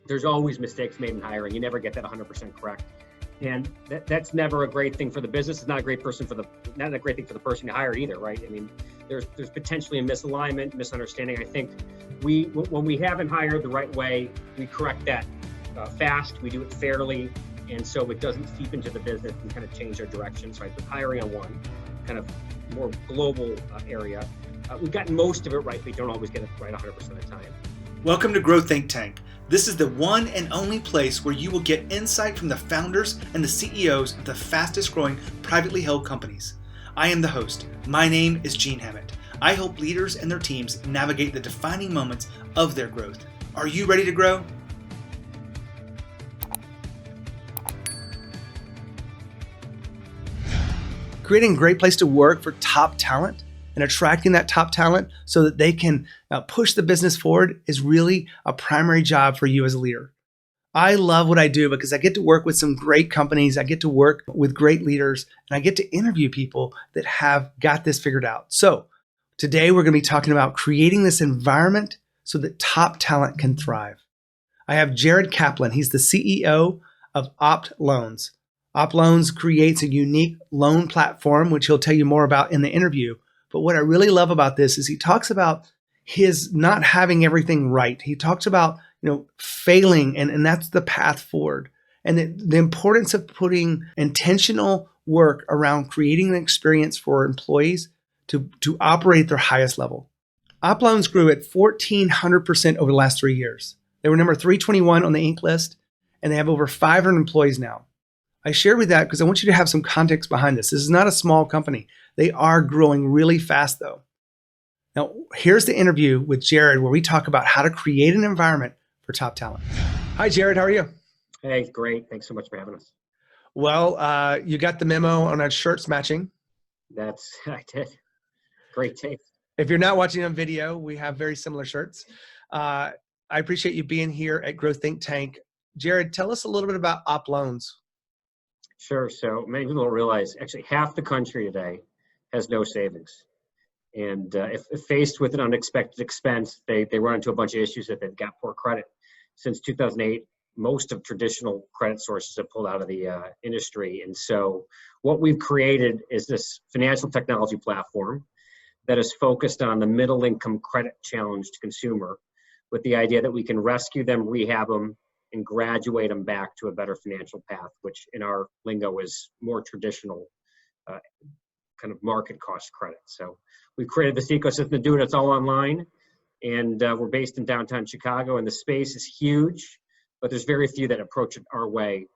there's always mistakes made in hiring. You never get that 100% correct. And that's never a great thing for the business. It's not a great thing for the person you hired either, right? I mean, there's potentially a misalignment, misunderstanding. I think when we haven't hired the right way, we correct that fast. We do it fairly, and so it doesn't seep into the business and kind of change our directions, right? With hiring on one kind of more global area, we've gotten most of it right. We don't always get it right 100% of the time. Welcome to Grow Think Tank. This is the one and only place where you will get insight from the founders and the CEOs of the fastest growing privately held companies. I am the host. My name is Gene Hammett. I help leaders and their teams navigate the defining moments of their growth. Are you ready to grow? Creating a great place to work for top talent and attracting that top talent so that they can push the business forward is really a primary job for you as a leader. I love what I do because I get to work with some great companies. I get to work with great leaders, and I get to interview people that have got this figured out. So today we're going to be talking about creating this environment so that top talent can thrive. I have Jared Kaplan. He's the CEO of Opploans. Opploans creates a unique loan platform, which he'll tell you more about in the interview. But what I really love about this is he talks about his not having everything right. He talks about, failing, and that's the path forward. And the importance of putting intentional work around creating an experience for employees to operate at their highest level. Opploans grew at 1,400% over the last 3 years. They were number 321 on the Inc. list, and they have over 500 employees now. I share with that because I want you to have some context behind this. This is not a small company. They are growing really fast, though. Now, here's the interview with Jared where we talk about how to create an environment for top talent. Hi, Jared. How are you? Hey, great. Thanks so much for having us. Well, you got the memo on our shirts matching. I did. Great taste. If you're not watching on video, we have very similar shirts. I appreciate you being here at Grow Think Tank. Jared, tell us a little bit about Opploans. Sure. So many people don't realize actually half the country today has no savings. And if faced with an unexpected expense, they run into a bunch of issues that they've got poor credit. Since 2008, most of traditional credit sources have pulled out of the industry. And so what we've created is this financial technology platform that is focused on the middle income credit challenged consumer with the idea that we can rescue them, rehab them, and graduate them back to a better financial path, which in our lingo is more traditional kind of market cost credit. So we've created this ecosystem to do it. It's all online, and we're based in downtown Chicago, and the space is huge, but there's very few that approach it our way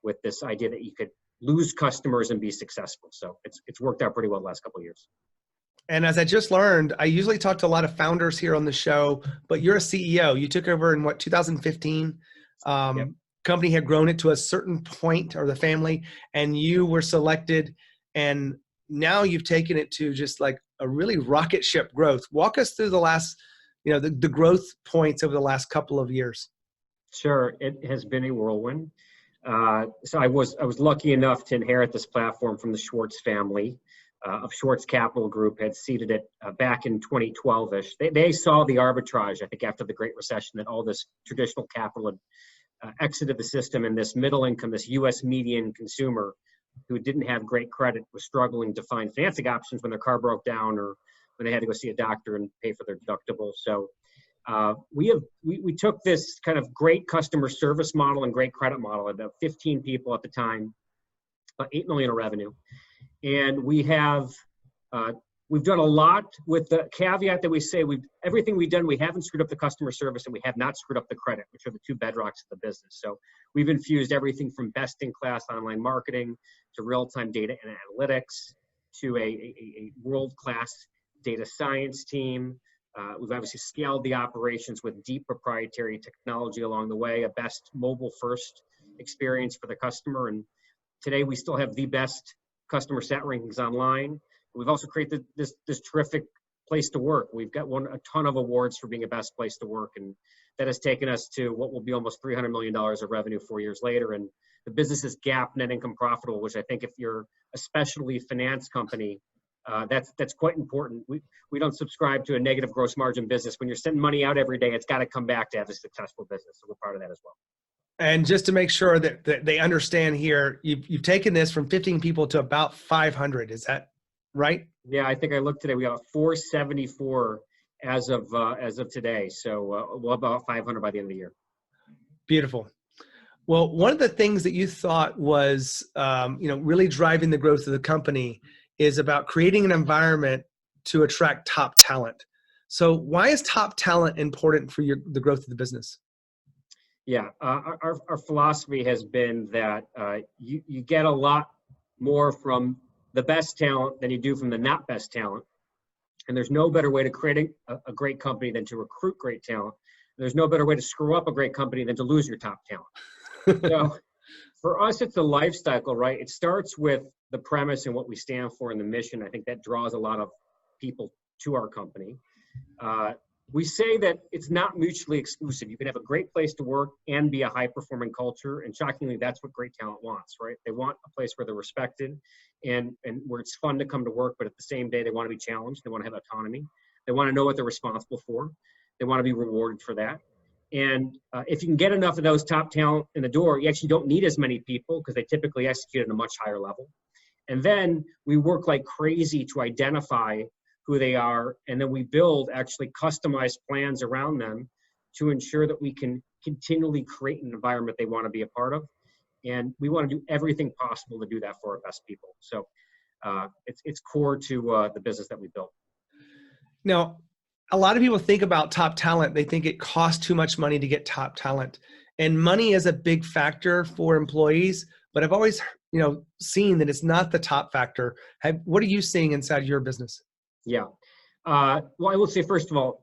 with this idea that you could lose customers and be successful. So it's worked out pretty well the last couple of years. And as I just learned, I usually talk to a lot of founders here on the show, but you're a CEO. You took over in 2015? Yep. Company had grown it to a certain point, or the family, and you were selected, and now you've taken it to just like a really rocket ship growth. Walk us through the last, the growth points over the last couple of years. Sure. It has been a whirlwind. So I was lucky enough to inherit this platform from the Schwartz family. Of Schwartz Capital Group had seeded it back in 2012-ish. They saw the arbitrage, I think, after the Great Recession, that all this traditional capital had exited the system, and this middle income, this U.S. median consumer who didn't have great credit was struggling to find financing options when their car broke down or when they had to go see a doctor and pay for their deductible. So we took this kind of great customer service model and great credit model, about 15 people at the time, about $8 million in revenue. And we've done a lot with the caveat that we say everything we've done, we haven't screwed up the customer service and we have not screwed up the credit, which are the two bedrocks of the business. So we've infused everything from best-in-class online marketing to real-time data and analytics to a world-class data science team. We've obviously scaled the operations with deep proprietary technology along the way, a best mobile-first experience for the customer. And today we still have the best customer sat rankings online. We've also created this terrific place to work. We've got won a ton of awards for being a best place to work, and that has taken us to what will be almost $300 million of revenue 4 years later. And the business is GAAP net income profitable, which I think if you're a specialty finance company, That's quite important. We don't subscribe to a negative gross margin business. When you're sending money out every day, it's got to come back to have a successful business. So we're part of that as well. And just to make sure that they understand here, you've taken this from 15 people to about 500. Is that right? Yeah, I think I looked today. We got 474 as of today. So we'll have about 500 by the end of the year. Beautiful. Well, one of the things that you thought was, really driving the growth of the company is about creating an environment to attract top talent. So why is top talent important for the growth of the business? Yeah, our philosophy has been that you get a lot more from the best talent than you do from the not best talent. And there's no better way to create a great company than to recruit great talent. There's no better way to screw up a great company than to lose your top talent. So for us, it's a life cycle, right? It starts with the premise and what we stand for and the mission. I think that draws a lot of people to our company. We say that it's not mutually exclusive. You can have a great place to work and be a high-performing culture, and shockingly, that's what great talent wants, right? They want a place where they're respected and where it's fun to come to work, but at the same day, they want to be challenged. They want to have autonomy. They want to know what they're responsible for. They want to be rewarded for that. And if you can get enough of those top talent in the door, you actually don't need as many people because they typically execute at a much higher level. And then we work like crazy to identify who they are, and then we build actually customized plans around them to ensure that we can continually create an environment they want to be a part of. And we want to do everything possible to do that for our best people. So it's core to the business that we built. Now, a lot of people think about top talent. They think it costs too much money to get top talent. And money is a big factor for employees, but I've always seen that it's not the top factor. What are you seeing inside your business? Yeah. Well, I will say, first of all,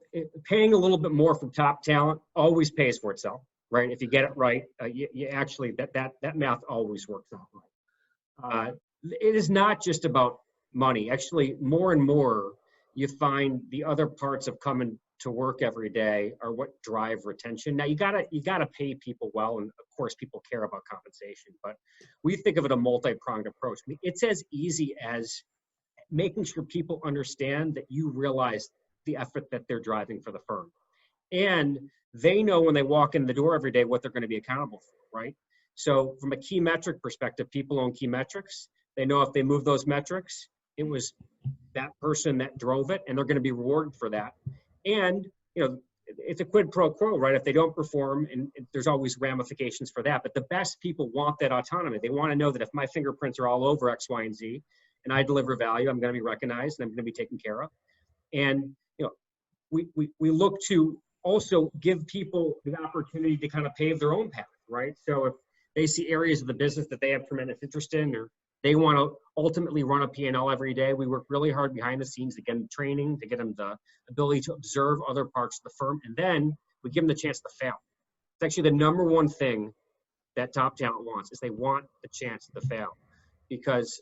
paying a little bit more for top talent always pays for itself, right? If you get it right, you actually, that math always works out right. It is not just about money. Actually, more and more, you find the other parts of coming to work every day are what drive retention. Now, you gotta pay people well, and of course, people care about compensation, but we think of it a multi-pronged approach. I mean, it's as easy as making sure people understand that you realize the effort that they're driving for the firm. And they know when they walk in the door every day what they're going to be accountable for, right? So from a key metric perspective, people own key metrics. They know if they move those metrics, it was that person that drove it, and they're going to be rewarded for that. And, it's a quid pro quo, right? If they don't perform, and there's always ramifications for that. But the best people want that autonomy. They want to know that if my fingerprints are all over X, Y, and Z, and I deliver value, I'm going to be recognized and I'm going to be taken care of. And we look to also give people the opportunity to kind of pave their own path, right? So if they see areas of the business that they have tremendous interest in, or they want to ultimately run a P&L every day, we work really hard behind the scenes to get them training, to get them the ability to observe other parts of the firm, and then we give them the chance to fail. It's actually the number one thing that top talent wants, is they want the chance to fail, because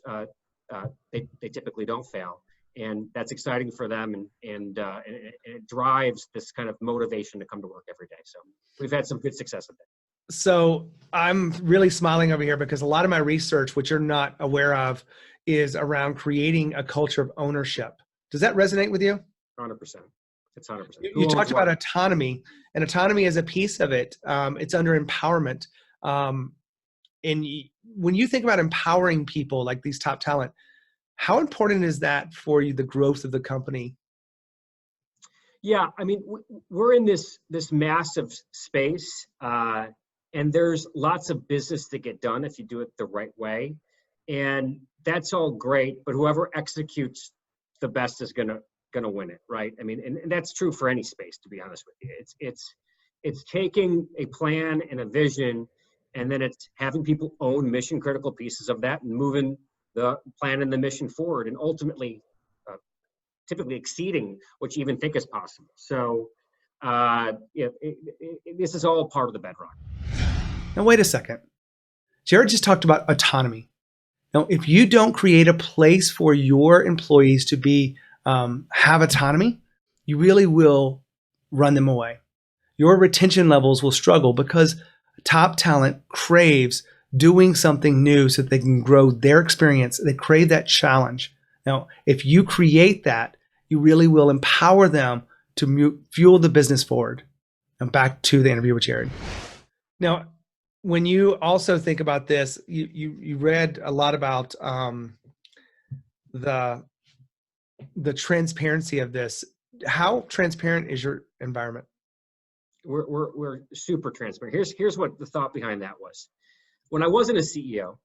they typically don't fail, and that's exciting for them, and it drives this kind of motivation to come to work every day. So we've had some good success with it. So I'm really smiling over here because a lot of my research, which you're not aware of, is around creating a culture of ownership. Does that resonate with you? 100%. It's 100%. You talked about autonomy, and autonomy is a piece of it. It's under empowerment. And when you think about empowering people like these top talent, how important is that for you, the growth of the company? Yeah, I mean, we're in this massive space, and there's lots of business to get done if you do it the right way, and that's all great. But whoever executes the best is gonna win it, right? I mean, and that's true for any space, to be honest with you. It's taking a plan and a vision, and then it's having people own mission critical pieces of that and moving the plan and the mission forward, and ultimately typically exceeding what you even think is possible. So this is all part of the bedrock. Now, wait a second. Jared just talked about autonomy. Now, if you don't create a place for your employees to be have autonomy, you really will run them away. Your retention levels will struggle because top talent craves doing something new so that they can grow their experience. They crave that challenge. Now, if you create that, you really will empower them to fuel the business forward. And back to the interview with Jared. Now, when you also think about this, you read a lot about the transparency of this. How transparent is your environment? We're super transparent. Here's what the thought behind that was. When I wasn't a CEO,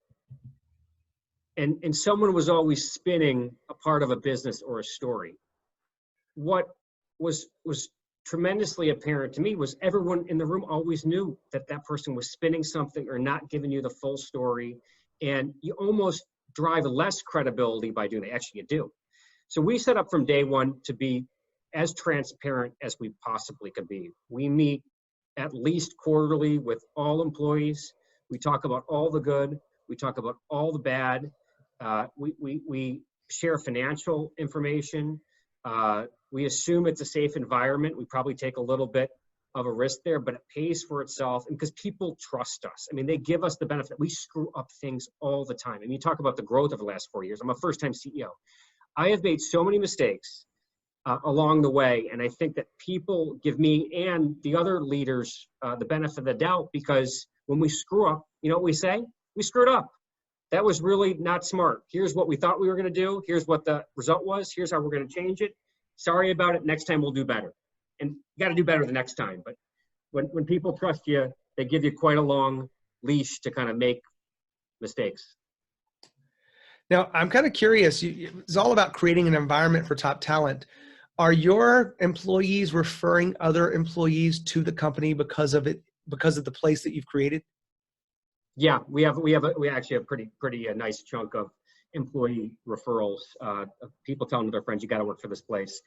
and someone was always spinning a part of a business or a story, what was tremendously apparent to me was everyone in the room always knew that that person was spinning something or not giving you the full story, and you almost drive less credibility by doing that. Actually, you do. So we set up from day one to be as transparent as we possibly could be. We meet at least quarterly with all employees. We talk about all the good. We talk about all the bad. We share financial information. We assume it's a safe environment. We probably take a little bit of a risk there, but it pays for itself. And because people trust us. I mean, they give us the benefit. We screw up things all the time. And you talk about the growth of the last 4 years. I'm a first-time CEO. I have made so many mistakes along the way. And I think that people give me and the other leaders the benefit of the doubt, because when we screw up, you know what we say? We screwed up. That was really not smart. Here's what we thought we were going to do. Here's what the result was. Here's how we're going to change it. Sorry about it. Next time we'll do better. And you got to do better the next time. But when people trust you, they give you quite a long leash to kind of make mistakes. Now, I'm kind of curious. It's all about creating an environment for top talent. Are your employees referring other employees to the company because of it, because of the place that you've created? Yeah, we actually have a pretty nice chunk of employee referrals. People telling their friends, you got to work for this place.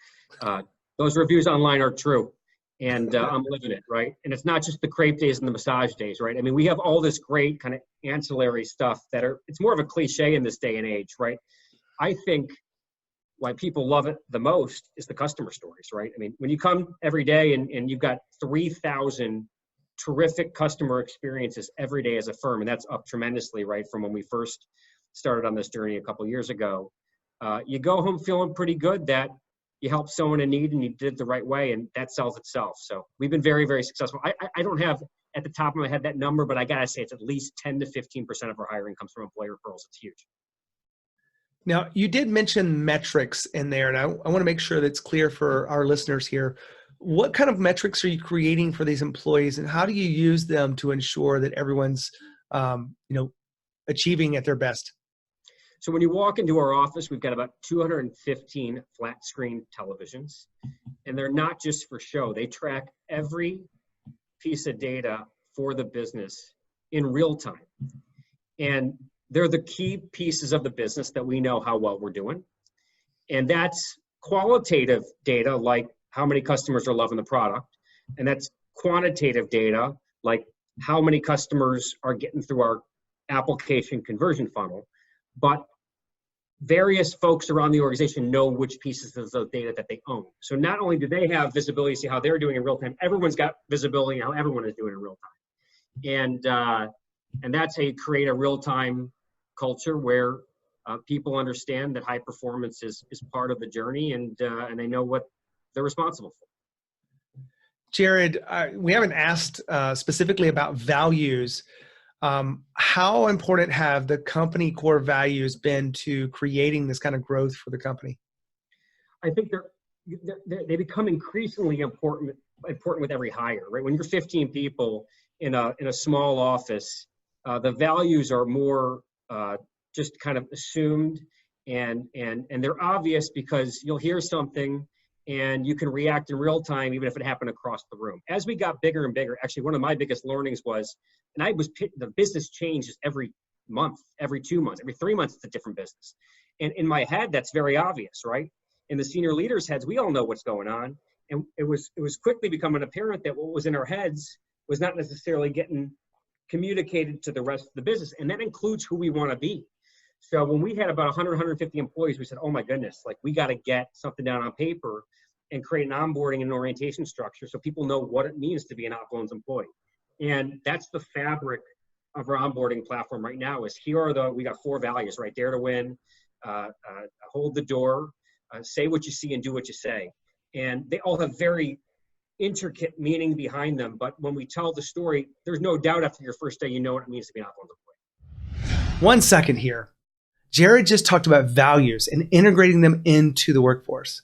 Those reviews online are true, and I'm living it, right? And it's not just the crepe days and the massage days, right? I mean, we have all this great kind of ancillary stuff it's more of a cliche in this day and age, right? I think why people love it the most is the customer stories, right? I mean, when you come every day and you've got 3,000 terrific customer experiences every day as a firm, and that's up tremendously, right, from when we first started on this journey a couple of years ago. You go home feeling pretty good that you helped someone in need and you did it the right way, and that sells itself. So we've been very, very successful. I don't have at the top of my head that number, but I gotta say it's at least 10 to 15% of our hiring comes from employee referrals. It's huge. Now, you did mention metrics in there, and I want to make sure that's clear for our listeners here. What kind of metrics are you creating for these employees, and how do you use them to ensure that everyone's achieving at their best? So when you walk into our office, we've got about 215 flat screen televisions, and they're not just for show. They track every piece of data for the business in real time. And they're the key pieces of the business that we know how well we're doing. And that's qualitative data, like how many customers are loving the product. And that's quantitative data, like how many customers are getting through our application conversion funnel. But various folks around the organization know which pieces of the data that they own. So not only do they have visibility to see how they're doing in real time, everyone's got visibility on how everyone is doing in real time. And that's create a real time culture where people understand that high performance is part of the journey, and they know what they're responsible for. Jared, we haven't asked specifically about values. How important have the company core values been to creating this kind of growth for the company? I think they become increasingly important with every hire, right? When you're 15 people in a small office, the values are more just kind of assumed, and they're obvious because you'll hear something and you can react in real time, even if it happened across the room. As we got bigger and bigger, actually one of my biggest learnings was, the business changes every month, every 2 months, every 3 months, it's a different business. And in my head, that's very obvious, right? In the senior leaders' heads, we all know what's going on. And it was quickly becoming apparent that what was in our heads was not necessarily getting communicated to the rest of the business. And that includes who we want to be. So when we had about 100, 150 employees, we said, oh my goodness, like we got to get something down on paper and create an onboarding and orientation structure so people know what it means to be an Opploans employee. And that's the fabric of our onboarding platform right now. We got 4 values, right? Dare to win, hold the door, say what you see and do what you say. And they all have very intricate meaning behind them. But when we tell the story, there's no doubt after your first day, you know what it means to be an Opploans employee. 1 second here. Jared just talked about values and integrating them into the workforce.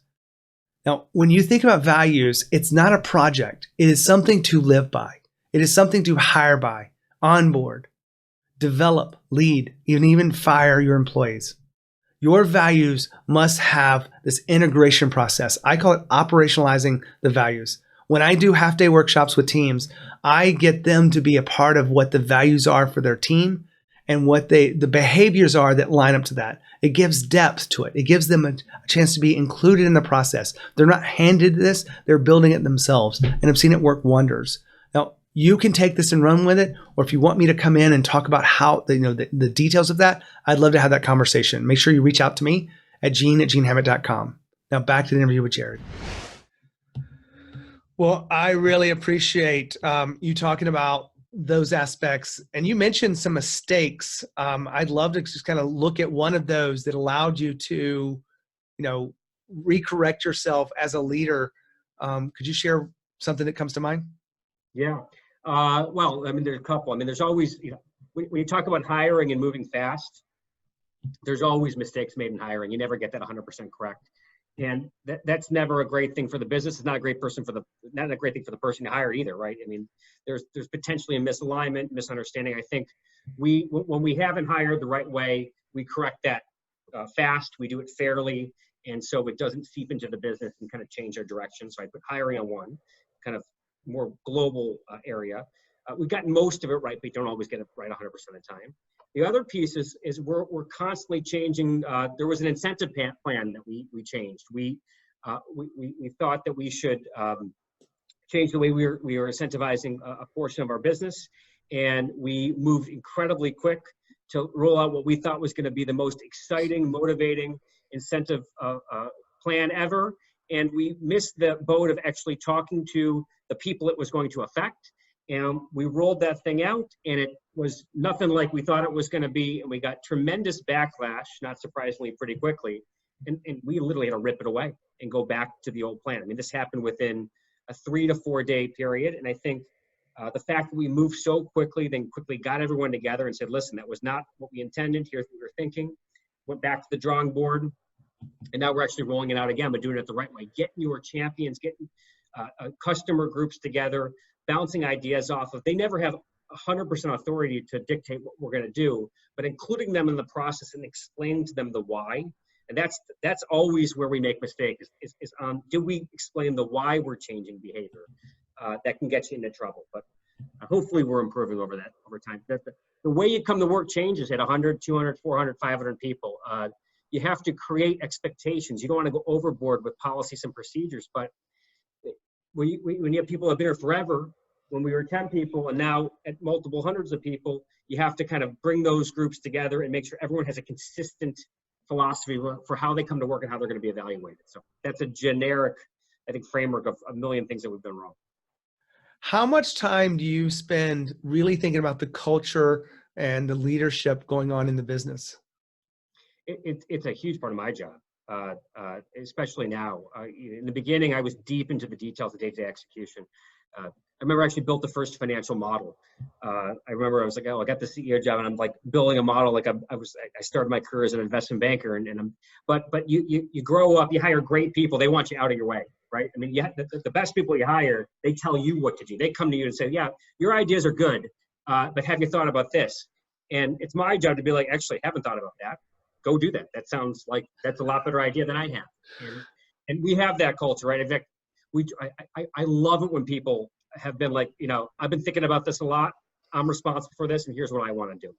Now, when you think about values, it's not a project. It is something to live by. It is something to hire by, onboard, develop, lead, even fire your employees. Your values must have this integration process. I call it operationalizing the values. When I do half-day workshops with teams, I get them to be a part of what the values are for their team and what the behaviors are that line up to that. It gives depth to it. It gives them a chance to be included in the process. They're not handed this, they're building it themselves. And I've seen it work wonders. Now, you can take this and run with it, or if you want me to come in and talk about how the details of that, I'd love to have that conversation. Make sure you reach out to me at gene@genehammett.com. Now back to the interview with Jared. Well, I really appreciate you talking about those aspects. And you mentioned some mistakes. I'd love to just kind of look at one of those that allowed you to, recorrect yourself as a leader. Could you share something that comes to mind? Yeah. Well, I mean, there's a couple. I mean, there's always, when you talk about hiring and moving fast, there's always mistakes made in hiring. You never get that 100% correct. And that's never a great thing for the business. It's not a great not a great thing for the person you hired either, right? I mean, there's potentially a misalignment, misunderstanding. I think when we haven't hired the right way, we correct that fast. We do it fairly, and so it doesn't seep into the business and kind of change our direction. So I put hiring on one kind of more global area. We've gotten most of it right, but we don't always get it right 100% of the time. The other piece is we're constantly changing. There was an incentive plan that we changed. We thought that we should change the way we were incentivizing a portion of our business, and we moved incredibly quick to roll out what we thought was going to be the most exciting, motivating incentive plan ever. And we missed the boat of actually talking to the people it was going to affect. And we rolled that thing out, and it was nothing like we thought it was going to be. And we got tremendous backlash, not surprisingly, pretty quickly. And we literally had to rip it away and go back to the old plan. I mean, this happened within a 3 to 4 day period. And I think the fact that we moved so quickly, then quickly got everyone together and said, listen, that was not what we intended. Here's what we were thinking. Went back to the drawing board. And now we're actually rolling it out again, but doing it the right way. Getting your champions, getting customer groups together, bouncing ideas off of. They never have 100% authority to dictate what we're going to do, but including them in the process and explaining to them the why. And that's always where we make mistakes. Is on, do we explain the why we're changing behavior? That can get you into trouble, but hopefully we're improving over time. The way you come to work changes at 100, 200, 400, 500 people. You have to create expectations. You don't want to go overboard with policies and procedures, but when you have people who have been here forever, when we were 10 people and now at multiple hundreds of people, you have to kind of bring those groups together and make sure everyone has a consistent philosophy for how they come to work and how they're going to be evaluated. So that's a generic, I think, framework of a million things that we've done wrong. How much time do you spend really thinking about the culture and the leadership going on in the business? It's a huge part of my job, especially now. In the beginning, I was deep into the details of day-to-day execution. I remember I actually built the first financial model. I remember I was like, oh, I got the CEO job, and I'm like building a model. Like I started my career as an investment banker, but you grow up, you hire great people. They want you out of your way, right? I mean, the best people you hire, they tell you what to do. They come to you and say, yeah, your ideas are good, but have you thought about this? And it's my job to be like, actually, haven't thought about that. Go do that. That sounds like that's a lot better idea than I have. And we have that culture, right? In fact, I love it when people have been like, I've been thinking about this a lot. I'm responsible for this, and here's what I want to do.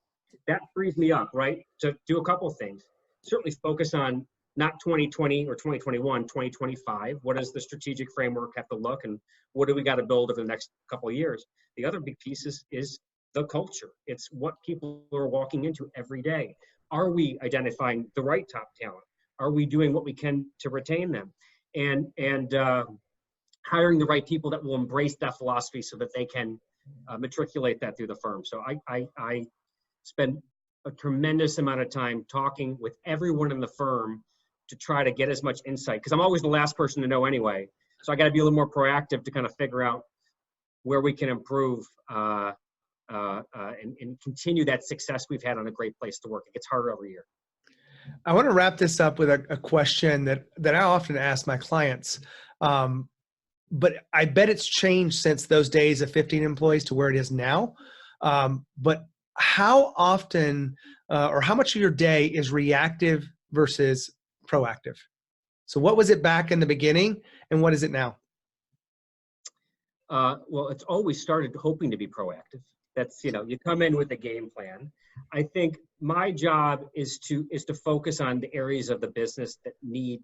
That frees me up, right, to do a couple of things. Certainly focus on not 2020 or 2021, 2025. What does the strategic framework have to look, and what do we got to build over the next couple of years? The other big piece is the culture. It's what people are walking into every day. Are we identifying the right top talent? Are we doing what we can to retain them? And hiring the right people that will embrace that philosophy so that they can matriculate that through the firm. So I spend a tremendous amount of time talking with everyone in the firm to try to get as much insight, because I'm always the last person to know anyway. So I got to be a little more proactive to kind of figure out where we can improve and continue that success we've had on a great place to work. It gets harder every year. I want to wrap this up with a question that I often ask my clients. But I bet it's changed since those days of 15 employees to where it is now. But how often or how much of your day is reactive versus proactive? So what was it back in the beginning and what is it now? Well, it's always started hoping to be proactive. That's, you come in with a game plan. I think my job is to focus on the areas of the business that need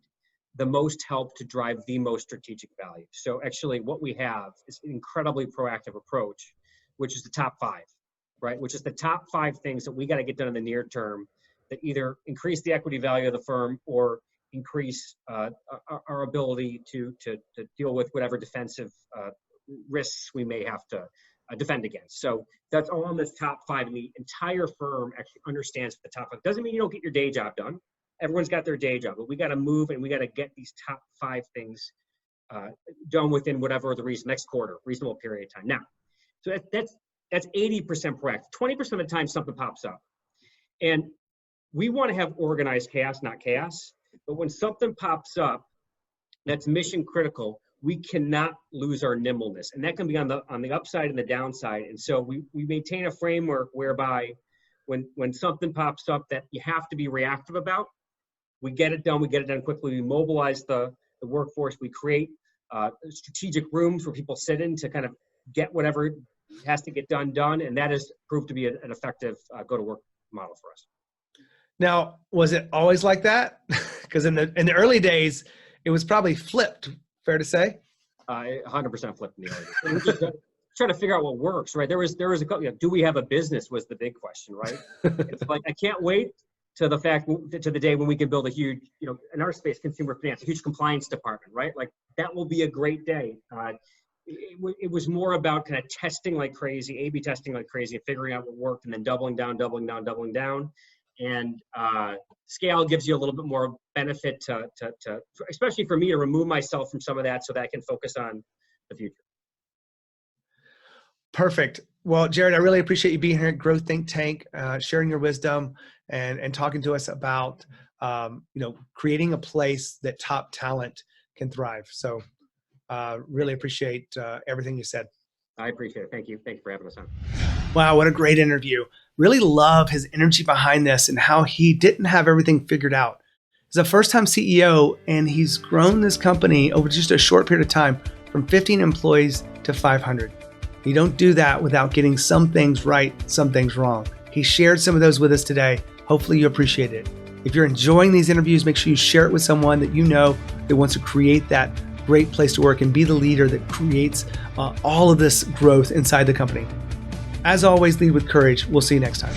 the most help to drive the most strategic value. So actually what we have is an incredibly proactive approach, which is the top 5, right? Which is the top 5 things that we got to get done in the near term that either increase the equity value of the firm or increase our ability to deal with whatever defensive risks we may have to defend against. So that's all on this top 5, and the entire firm actually understands the top 5. Doesn't mean you don't get your day job done. Everyone's got their day job, but we got to move and we got to get these top 5 things done within whatever the next quarter, reasonable period of time. Now, so that's 80% proactive. 20% of the time something pops up. And we want to have organized chaos, not chaos. But when something pops up that's mission critical, we cannot lose our nimbleness. And that can be on the upside and the downside. And so we maintain a framework whereby when something pops up that you have to be reactive about, we get it done quickly. We mobilize the workforce. We create strategic rooms where people sit in to kind of get whatever has to get done. And that has proved to be an effective go-to-work model for us. Now, was it always like that? Because in the early days, it was probably flipped. Fair to say? 100% flipped in the early days. Just trying to figure out what works, right? There was a couple. Do we have a business? Was the big question, right? It's like I can't wait to the day when we can build a huge, in our space, consumer finance, a huge compliance department, right? Like that will be a great day. It was more about kind of testing like crazy, A/B testing like crazy, and figuring out what worked, and then doubling down. And scale gives you a little bit more benefit to especially for me, to remove myself from some of that so that I can focus on the future. Perfect. Well, Jared, I really appreciate you being here at Growth Think Tank, sharing your wisdom and talking to us about, creating a place that top talent can thrive. So really appreciate everything you said. I appreciate it. Thank you. Thank you for having us on. Wow, what a great interview. Really love his energy behind this and how he didn't have everything figured out. He's a first-time CEO, and he's grown this company over just a short period of time from 15 employees to 500. You don't do that without getting some things right, some things wrong. He shared some of those with us today. Hopefully you appreciate it. If you're enjoying these interviews, make sure you share it with someone that you know that wants to create that great place to work and be the leader that creates all of this growth inside the company. As always, lead with courage. We'll see you next time.